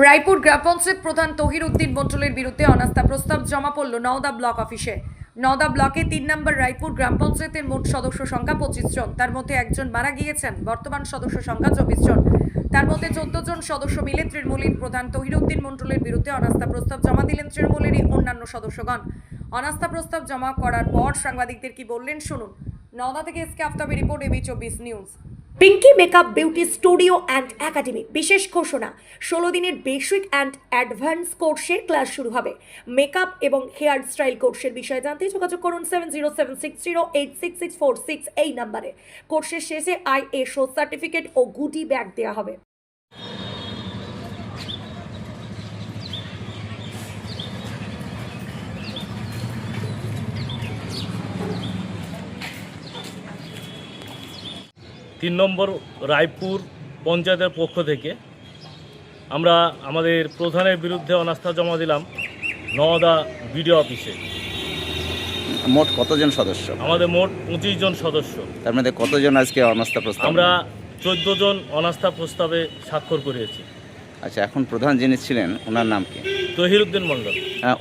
রায়পুর গ্রাম পঞ্চায়েত প্রধান তহির উদ্দিন মণ্ডলের বিরুদ্ধে অনাস্থা প্রস্তাব জমা পড়ল নওদা ব্লক অফিসে। নওদা ব্লকে ৩ নম্বর রায়পুর গ্রাম পঞ্চায়েতের মোট সদস্য সংখ্যা 25 জন। তার মধ্যে একজন মারা গিয়েছেন। বর্তমান সদস্য সংখ্যা 24 জন। তার মধ্যে 14 জন সদস্য মিলে তৃণমূলের প্রধান তহির উদ্দিন মণ্ডলের বিরুদ্ধে অনাস্থা প্রস্তাব জমা দিলেন তৃণমূলেরই অন্যান্য সদস্যগণ। অনাস্থা প্রস্তাব জমা করার পর সাংবাদিকদের কি বললেন শুনুন। নওদা থেকে এসকে আফতাবি রিপোর্ট, এবি24 news. Pinky makeup beauty studio and academy বিশেষ ঘোষণা, 16 দিনের বেসিক অ্যান্ড অ্যাডভান্স কোর্সের ক্লাস শুরু হবে। মেকআপ এবং হেয়ার স্টাইল কোর্সের বিষয়ে জানতে যোগাযোগ করুন 7076086646 এই নাম্বারে। কোর্সের শেষে ISO সার্টিফিকেট ও গুডি ব্যাগ দেওয়া হবে। তিন নম্বর রায়পুর পঞ্চায়েতের পক্ষ থেকে আমরা আমাদের প্রধানের বিরুদ্ধে অনাস্থা জমা দিলাম নওদা বিডিও অফিসে। মোট কতজন সদস্য? আমাদের মোট 25 জন সদস্য। তার মধ্যে কতজন আজকে অনাস্থা প্রস্তাব? আমরা 14 জন অনাস্থা প্রস্তাবে স্বাক্ষর করিয়েছি। আচ্ছা, এখন প্রধান যিনি ছিলেন ওনার নাম কি? তহির উদ্দিন মণ্ডল।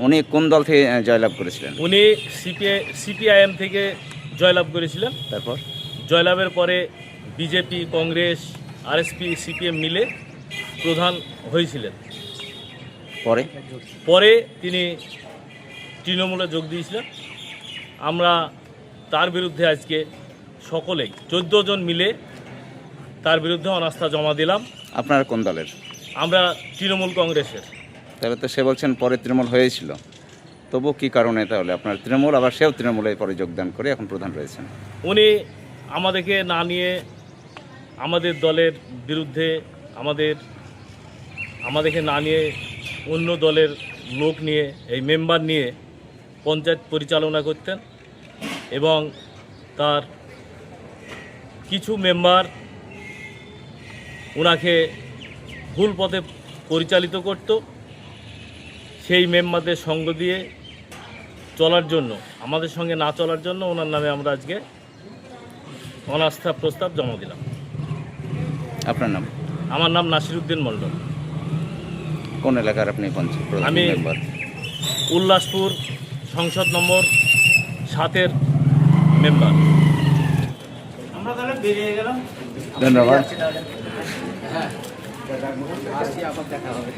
উনি কোন দল থেকে জয়লাভ করেছিলেন? উনি সিপিআইএম থেকে জয়লাভ করেছিলেন। তারপর জয়লাভের পরে বিজেপি, কংগ্রেস, আরএসপি, সিপিএম মিলে প্রধান হয়েছিলেন। পরে তিনি তৃণমূলে যোগ দিয়েছিলেন। আমরা তার বিরুদ্ধে আজকে সকলেই 14 জন মিলে তার বিরুদ্ধে অনাস্থা জমা দিলাম। আপনারা কোন দলের? আমরা তৃণমূল কংগ্রেসের। তবে তো সে বলছেন পরে তৃণমূল হয়েছিল, তবু কি কারণে তাহলে আপনার তৃণমূল, আবার সেও তৃণমূলে পরে যোগদান করে এখন প্রধান রয়েছেন? উনি আমাদেরকে না নিয়ে আমাদের দলের বিরুদ্ধে আমাদেরকে না নিয়ে অন্য দলের লোক নিয়ে, এই মেম্বার নিয়ে পঞ্চায়েত পরিচালনা করতেন এবং তার কিছু মেম্বার ওনাকে ভুল পথে পরিচালিত করত। সেই মেম্বারদের সঙ্গ দিয়ে চলার জন্য, আমাদের সঙ্গে না চলার জন্য ওনার নামে আমরা আজকে অনাস্থা প্রস্তাব জমা দিলাম। আপনার নাম? আমার নাম নাসিরউদ্দিন মণ্ডল। কোন এলাকার আপনি পঞ্চায়েত আমি মেম্বার? উল্লাসপুর সংসদ নম্বর 7-এর মেম্বার। আমরা তাহলে বেরিয়ে গেলাম। ধন্যবাদ। হ্যাঁ, আসি, আবার দেখা হবে।